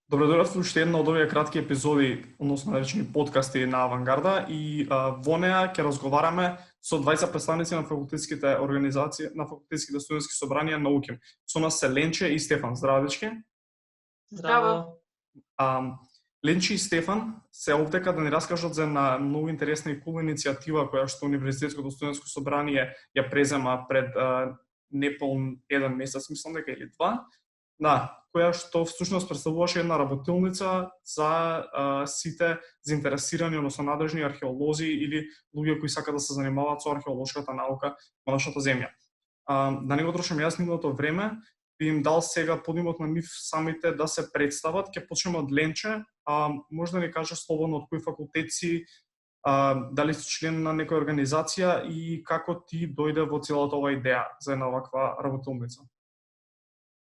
Добредојавте уште една од овие кратки епизоди, односно наречени подкасти на Авангарда и во неа ќе разговараме со двајца представници на факултетските организации, на факултетските студентски собранија на УКИМ. Со нас се Ленче и Стефан. Здраво, дечки. Здраво. Ленче и Стефан се овдека да ни раскажат за една многу интересна и кул иницијатива која што Универзитетското студентско собрание ја презема пред неполн еден месец, мислам дека или два. Да, која што всушност представуваше една работилница за сите заинтересирани, односно надржни археолози или луѓе кои сакаат да се занимаваат со археолошката наука во нашата земја. Да не го трошам јас нивното време, би им дал сега подимот на нив самите да се представат. Ќе почнеме од Ленче. Може да ни каже слободно од кои факултет си, дали си член на некоја организација и како ти дојде во целата оваа идеја за една ваква работилница?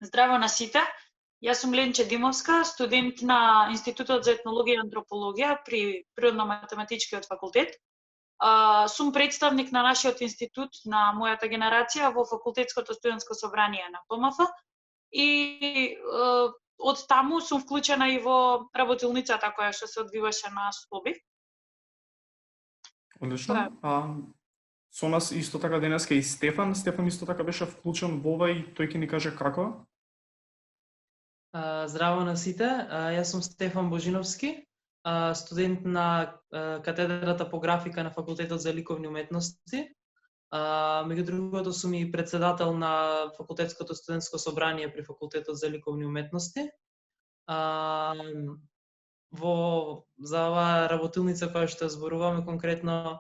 Здраво на сите. Јас сум Ленче Димовска, студент на Институтот за етнологија и антропологија при Природно-математичкиот факултет. Сум представник на нашиот институт, на мојата генерација во Факултетското студентско собрание на ПМФ и од таму сум вклучена и во работилницата која што се одвиваше на Стоби. Одлично. Со нас исто така денеска и Стефан. Стефан исто така беше вклучен во ова и тој ќе ни каже како. Здраво на сите. Јас сум Стефан Божиновски, студент на катедрата по графика на Факултетот за ликовни уметности. Меѓу другото сум и председател на Факултетското студентско собрание при Факултетот за ликовни уметности. За оваа работилница која што зборуваме конкретно,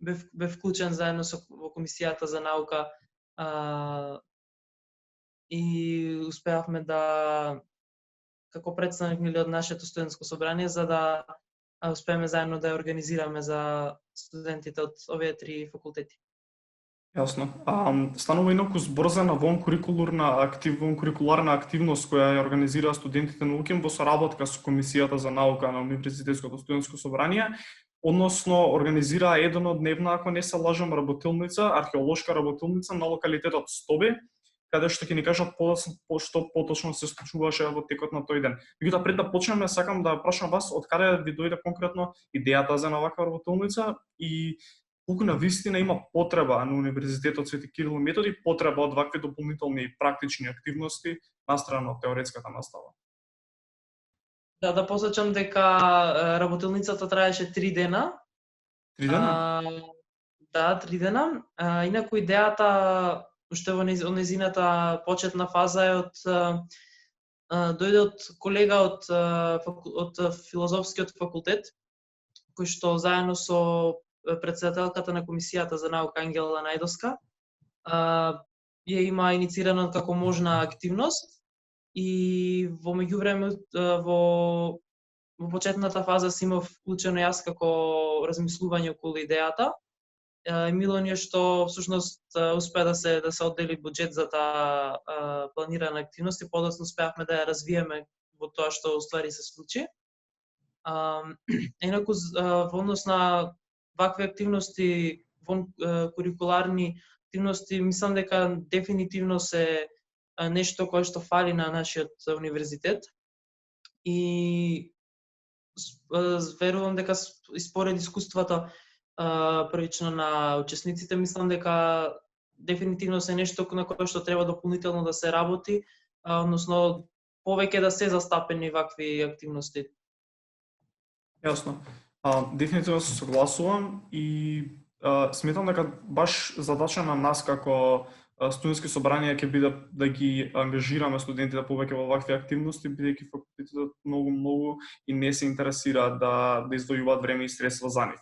бев вклучен заедно во Комисијата за наука и успеавме да, како представник од нашето студентско собрание, за да успееме заедно да ја организираме за студентите од овие три факултети. Јасно. Станува инаку збор за на вонкурикуларна активност која ја организира студентите на УКИМ во соработка со Комисијата за наука на Универзитетското студентско собрание, односно организира еднодневна, ако не се лажам, работилница, археолошка работилница на локалитетот Стоби, каде што ќе ни кажат што поточно се случуваше во текот на тој ден. Меѓутоа, пред да почнеме, сакам да прашам вас од каде ви дојде конкретно идејата за ваква работилница и колку на вистина има потреба на Универзитетот Свети Кирил и Методи, потреба од вакви дополнителни практични активности настрана од теоретската настава. Да посочам дека работилницата траеше 3 дена. 3 дена? Да, 3 дена. Инаку идејата уште во незината почетна фаза е дојде од колега од филозофскиот факултет, кој што заедно со председателката на Комисијата за наука Ангела Најдовска ја има инициирано како можна активност и во меѓувреме во почетната фаза си имав вклучено јас како размислување околу идејата. Мило ни е што всушност успеа да се оддели буџет за таа планирана активност и подоцна успеавме да ја развиеме во тоа што уствари се случи. Инаку во однос на вакви активности, курикуларни активности, мислам дека дефинитивно се нешто кое што фали на нашиот универзитет и верувам дека според искуството првично на учесниците, мислам дека дефинитивно се нешто на кое што треба дополнително да се работи, односно повеќе да се застапени вакви активности. Јасно. Дефинитивно се согласувам и сметам дека баш задача на нас како студентски собранија ќе биде да ги ангажираме студентите повеќе во вакви активности, бидејќи факултетот многу и не се интересира да издвојуваат време и средства за нив.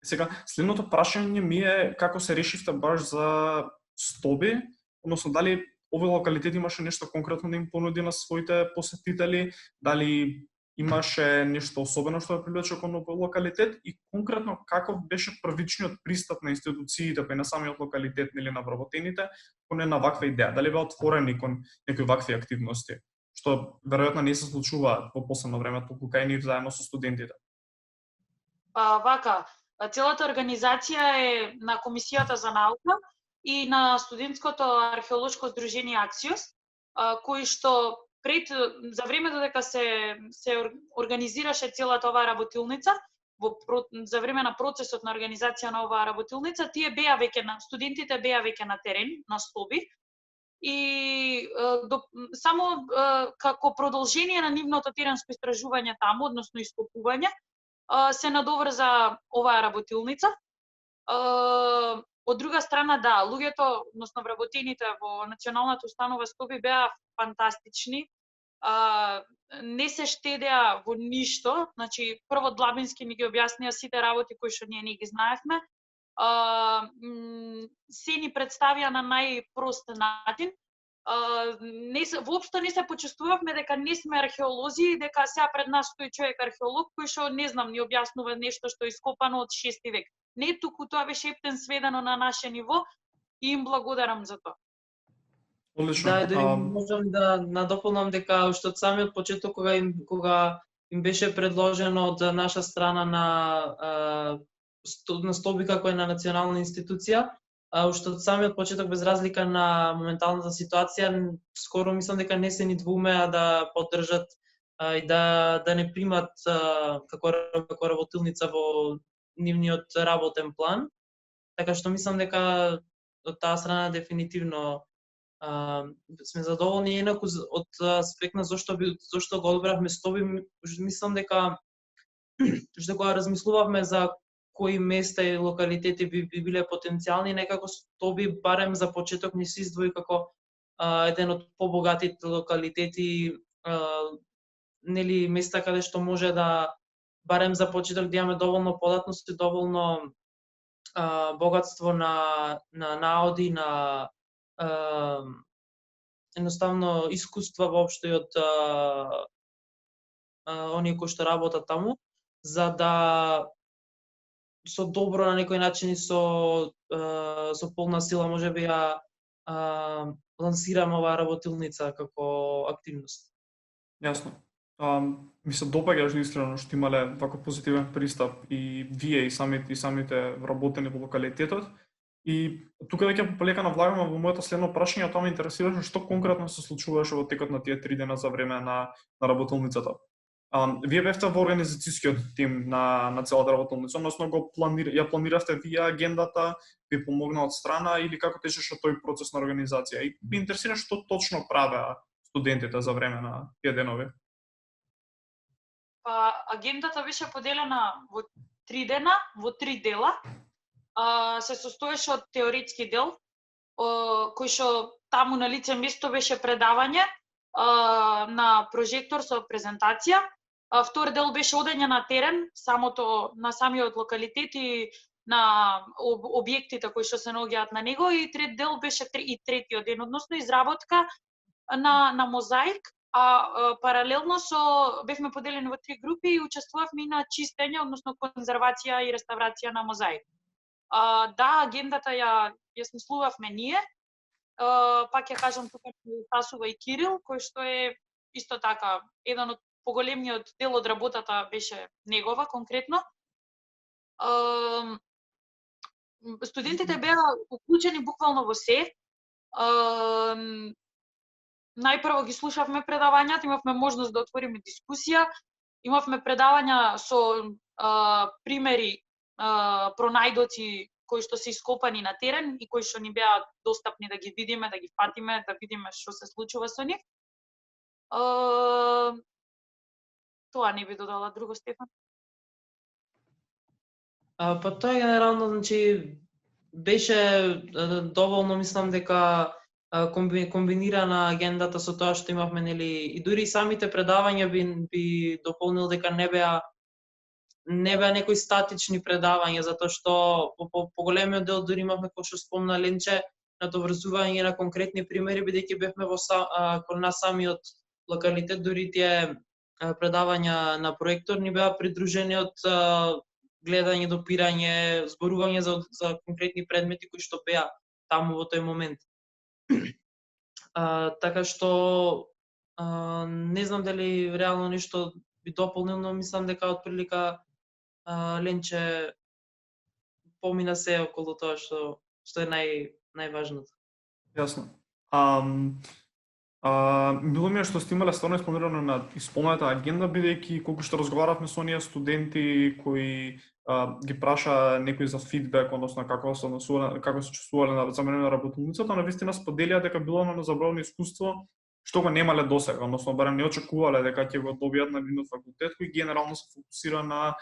Сега, следното прашање ми е како се решивте баш за Стоби, односно дали овој локалитет имаше нешто конкретно да им понуди на своите посетители, дали имаше нешто особено што ја привлече кон овој локалитет и конкретно каков беше првичниот пристап на институциите, па и на самиот локалитет или на вработените кон една ваква идеја, дали беа отворени кон некои вакви активности, што веројатно не се случуваат во последно време толку кај нив заедно со студентите. Целата организација е на Комисијата за наука и на студентското археолошко здружение Аксиос, кои што за време додека се организираше целата оваа работилница, за време на процесот на организација на оваа работилница, студентите беа веќе на терен, на слоби, и само како продолжение на нивното теренско истражување таму, односно ископување, се надоврза оваа работилница. Од друга страна, да, луѓето, односно вработените во Националната установа Скопје беа фантастични. Не се штедеа во ништо, значи прво длабински ни ги објаснија сите работи кои што ние не ги знаевме. Се ни представија на најпрост начин. Воопшто не се почувствувавме дека не сме археолози, дека сега пред нас стои човек археолог кој што не знам ни објаснува нешто што е ископано од 6 век. Не, туку тоа беше ептен сведено на наше ниво и им благодарам за тоа. Одлично. Да, дори можам да надополнам дека уште од самиот почеток кога им беше предложено од наша страна на Стоби како е на национална институција, уште од самиот почеток без разлика на моменталната ситуација, скоро мислам дека не се ни двумеа да поддржат и да не примат како работилница во нивниот работен план. Така што мислам дека од таа страна дефинитивно сме задоволни, инаку од аспект на зошто го одбравме Стоби, мислам дека уште кога размислувавме за кои места и локалитети би биле потенцијални, некако Стоби барем за почеток ни се издвои како еден од побогатите локалитети, нели места каде што може да барем за почеток да имаме доволно податност и доволно богатство на наоди, на едноставно искуства воопшто и од оние кои што работат таму, за да со добро на некој начин и со полна сила можеби ја лансираме оваа работилница како активност. Јасно. Ми се допаѓа искрено што имале вако позитивен пристап и вие и самите вработени во локалитетот. И тука веќе полека навлагаме во моето следно прашање, тоа ме интересираше што конкретно се случуваше во текот на тие 3 дена за време на работилницата. Вие бевте во организацијскиот тим на целата работилница, односно ја планиравте вие агендата, ви помогна од страна или како течеше тој процес на организација? И ме интересира што точно правеа студентите за време на тие денови. Агендата беше поделена во 3 дена, во 3 дела. Се состоеше од теоретски дел, кој што таму на лице место беше предавање на прожектор со презентација. Втор дел беше одење на терен, на самиот локалитет и на објектите кои што се наоѓаат на него, и трет дел беше третиот ден, односно изработка на мозаик, паралелно бевме поделени во 3 групи и учествувавме и на чистење, односно конзервација и реставрација на мозаик. Да, агендата ја смислувавме ние. Пак ја кажам, тука присуствува и Кирил, кој што е исто така еден од поголемниот дел од работата беше негова конкретно. Студентите беа уклучени буквално во се. Најпрво ги слушавме предавањата, имавме можност да отвориме дискусија, имавме предавања со примери, пронајдоци кои што се ископани на терен и кои што ни беа достапни да ги видиме, да ги фатиме, да видиме што се случува со нив. Тоа не би додала друго, Стефан. Тоа генерално, значи, беше доволно, мислам дека комбинирана агендата со тоа што имавме, нели, и дури самите предавања би дополнил дека не беа некои статични предавања, затоа што по големиот дел дури имавме, кој што спомна Ленче, надоврзување на конкретни примери, бидејќи бевме кон нас самиот локалитет, дури тие предавања на проектор ни беа придружени од гледање, допирање, зборување за конкретни предмети кои што беа таму во тој момент. Така што не знам дали реално нешто би дополнил, но мислам дека отприлика Ленче помина се околу тоа што е најважното. Јасно. Било ми е што сте имале стварно испланирано на исполнета агенда, бидејќи колку што разговаравме со оние студенти кои ги праша некој за фидбек, односно како се чувствувале на време на работилницата, навистина споделија дека било на забавно искуство што го немале досега, односно барем не очекувале дека ќе го добијат на нивниот факултет кој генерално се фокусира на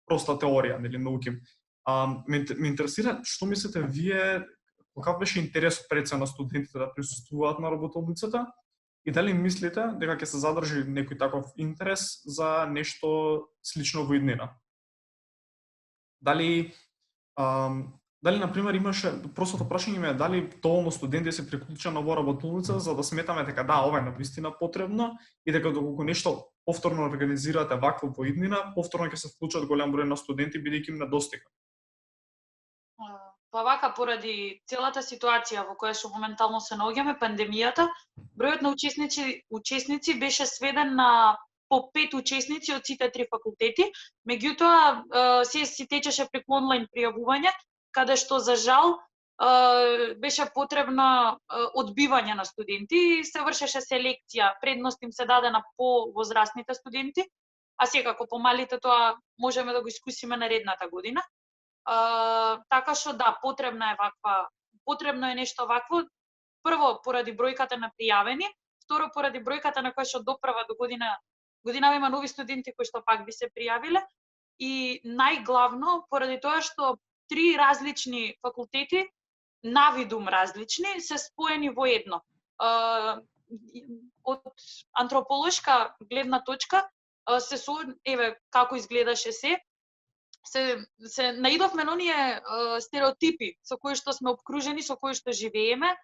проста теорија, нели науки. Ме интересира што мислите вие, каков беше интерес пред се на студентите да присуствуваат на работилницата и дали мислите дека ќе се задржи некој таков интерес за нешто слично во иднина? Дали на пример имаше простото прашање ми е дали доволно студенти се приклучени на оваа работилница за да сметаме дека да, ова е навистина потребно и дека доколку нешто повторно организирате вакво во иднина, повторно ќе се вклучат голем број на студенти бидејќи им недостига. Па вака, поради целата ситуација во која што моментално се наоѓаме, пандемијата, бројот на учесници беше сведен на по 5 учесници од сите 3 факултети, меѓутоа се течеше преку онлайн пријавување, каде што за жал беше потребна одбивање на студенти и се вршеше селекција, предност им се даде на повозрастните студенти, а секако помалите тоа можеме да го искусиме наредната година. Така што да, потребно е нешто вакво. Прво поради бројката на пријавени, второ поради бројката на која што допрва до годинава има нови студенти кои што пак би се пријавиле и најглавно поради тоа што 3 различни факултети, навидум различни, се споени во едно. Од антрополошка гледна точка еве како изгледаше се наидовме на оние стереотипи со кои што сме обкружени, со кои што живееме.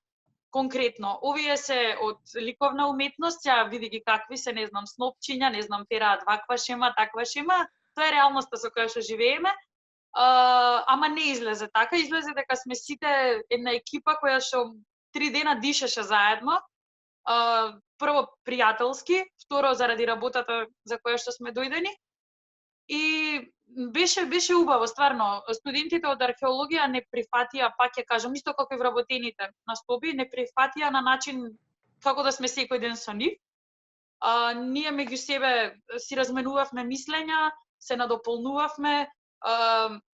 Конкретно, овие се од ликовна уметност, ја види ги какви се, не знам, снопчиња, не знам, пераат ваква шема, таква шема, тоа е реалноста со која што живееме. Ама не излезе така, излезе дека сме сите една екипа која што 3 дена дишеше заедно. Прво пријателски, второ заради работата за која што сме дојдени. И беше убаво, стварно. Студентите од археологија не прифатија, пак ќе кажам, исто како и вработените на Стоби, не прифатија на начин како да сме секој ден со нив. Ние меѓу себе си разменувавме мислења, се надополнувавме.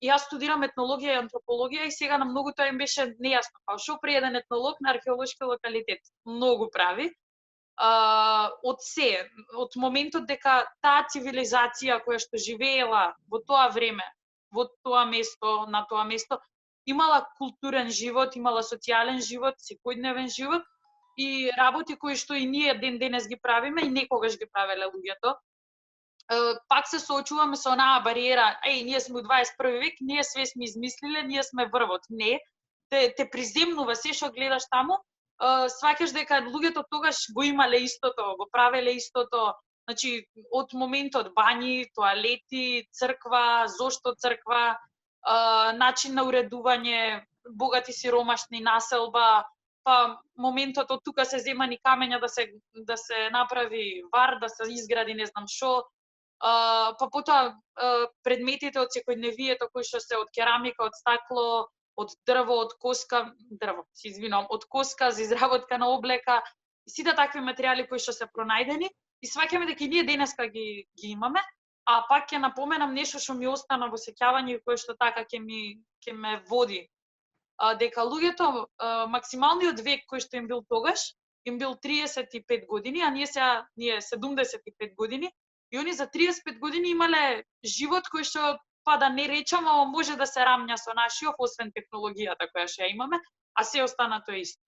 Јас студирам етнологија и антропологија и сега на многу тоа им беше нејасно. Што при еден етнолог на археолошки локалитет? Многу прави. Од моментот дека таа цивилизација која што живеела во тоа време, во тоа место, на тоа место, имала културен живот, имала социјален живот, секојдневен живот и работи кои што и ние ден денес ги правиме и некогаш ги правеле луѓето. Пак се соочуваме со онаа бариера, ние сме во 21 век, ние све сме измислиле, ние сме врвот. Не, те приземнува се што гледаш таму, сваќаш дека луѓето тогаш го имале истото, го правеле истото, значи од моментот бањи, тоалети, црква, зошто црква, начин на уредување, богати сиромашни населба, па моментот од тука се земани камења да се направи вар, да се изгради не знам што, па потоа предметите од секојдневието кои што се од керамика, од стакло, од дрво, од коска, од коска за изработка на облека, сите такви материјали кои што се пронајдени и сваќаме дека и ние денеска ги имаме, а пак ќе напоменам нешто што ми остана во сеќавање и кое што така ќе ме води. Дека луѓето максималниот век кој што им бил тогаш, им бил 35 години, а ние 75 години, и они за 35 години имале живот кој што па да не речам, ама може да се рамња со нашиот, освен технологијата која што ја имаме, а се останато е исто.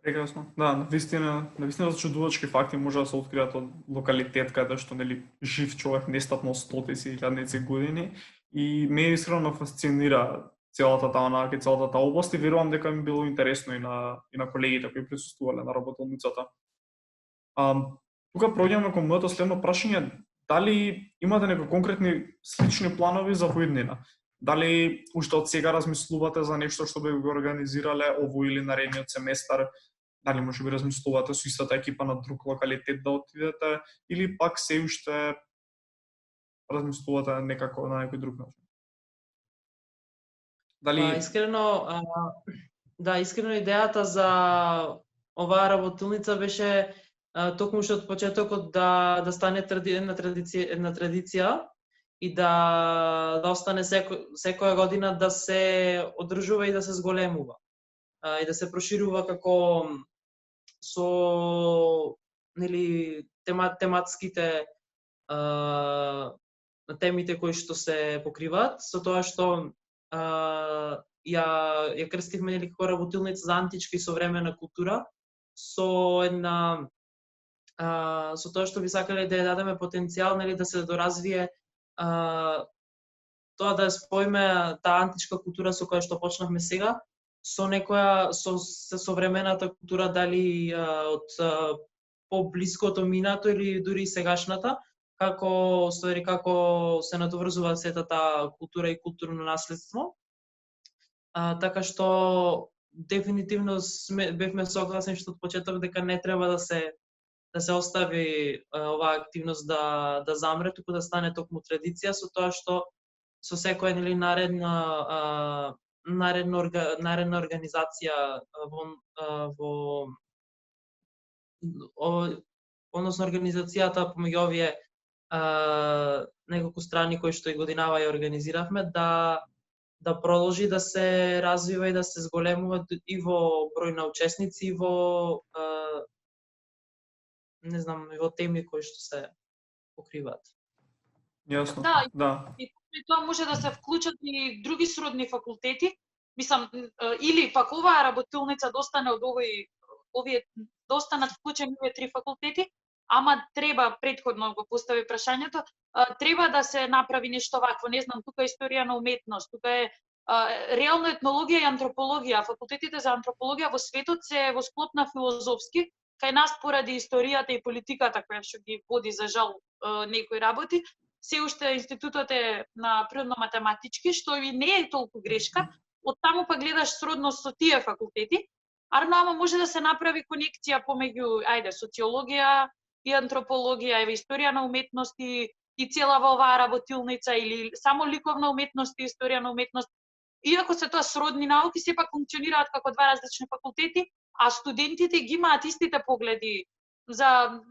Прекрасно. Да, навистина зачудувачки факти може да се откријат од локалитет каде што нели жив човек не стапнал стотици и илјадници години и ме искрено фасцинира целата таа наука, целата таа област и верувам дека ми било интересно и на колегите кои присуствувале на работилницата. Тука проѓаме кон моето следно прашање. Дали имате некои конкретни слични планови за воиднина? Дали уште од сега размислувате за нешто што би го организирале ово или наредниот семестар? Дали може би размислувате со истата екипа на друг локалитет да отидете или пак се уште размислувате некако на некој друг начин? Искрено идејата за оваа работилница беше токму што од почетокот да стане една традиција и да остане секоја година да се одржува и да се зголемува. И да се проширува како со нели тематските темите кои што се покриваат, со тоа што ја крстивме нели како работилница за античка и современа култура, со една со тоа што би сакале да ја дадеме потенцијал нели да се доразвие тоа да ја споиме таа античка култура со која што почнавме сега, со некоја со современата култура, дали од поблиското минато или дури сегашната, како се надоврзува сета таа култура и културно наследство. Така што дефинитивно бевме согласни што од почеток дека не треба да се остави оваа активност да замре, туку да стане токму традиција, со тоа што со секоја нели наредна организација односно организацијата помеѓу овие неколку страни кои што и годинава ја организиравме, да продолжи да се развива и да се зголемува и во број на учесници, и во не знам, и во теми кои што се покриваат. Јасно. Да. И тоа може да се вклучат и други сродни факултети. Мислам, или пак оваа работилница достане од овие достанат вклучени овие 3 факултети, ама треба претходно го постави прашањето, треба да се направи нешто вакво, не знам, тука е историја на уметност, тука е реално етнологија и антропологија. Факултетите за антропологија во светот се во склоп на филозофски, кај нас поради историјата и политиката која што ги води за жал некои работи, се уште институтот е на природно-математички, што и не е толку грешка, од таму па гледаш сродност со тие факултети, ама може да се направи конекција помеѓу, социологија и антропологија, историја на уметност и цела во оваа работилница, или само ликовна уметност и историја на уметност. Иако се тоа сродни науки, сепак функционираат како два различни факултети, а студентите ги имаат истите погледи за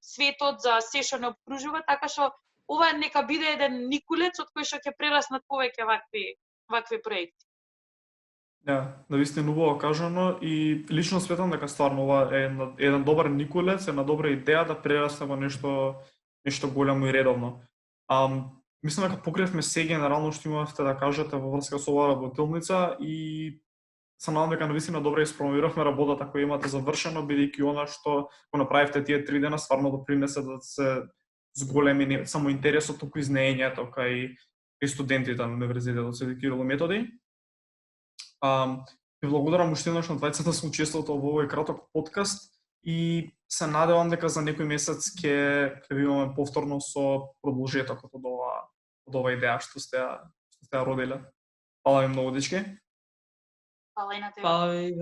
светот, за се што не обкружува, така што ова нека биде еден никулец од кој што ќе прераснат повеќе вакви проекти. Да, навистина убаво кажано, и лично сметам дека стварно ова е еден добар никулец, една добра идеја да прерасне во нешто голямо и редовно. Мислам дека покривме се генерално што имавте да кажете во врска со оваа работилница, и се надам дека навистина добро испромовиравме работата која имате завршено, бидејќи она што го направивте тие 3 дена стварно допринесе да се зголеми не само интересот, туку и знаењето кај студентите на Универзитетот Свети Кирил и Методи. Ви благодарам уште еднаш на двајцата што учествувате во овој краток подкаст и се надевам дека за некој месец ќе ви имаме повторно со продолжетокот од ова идеја што сте ја родиле. Фала ви многу, дечки. Фала и на тебе. Фала ви.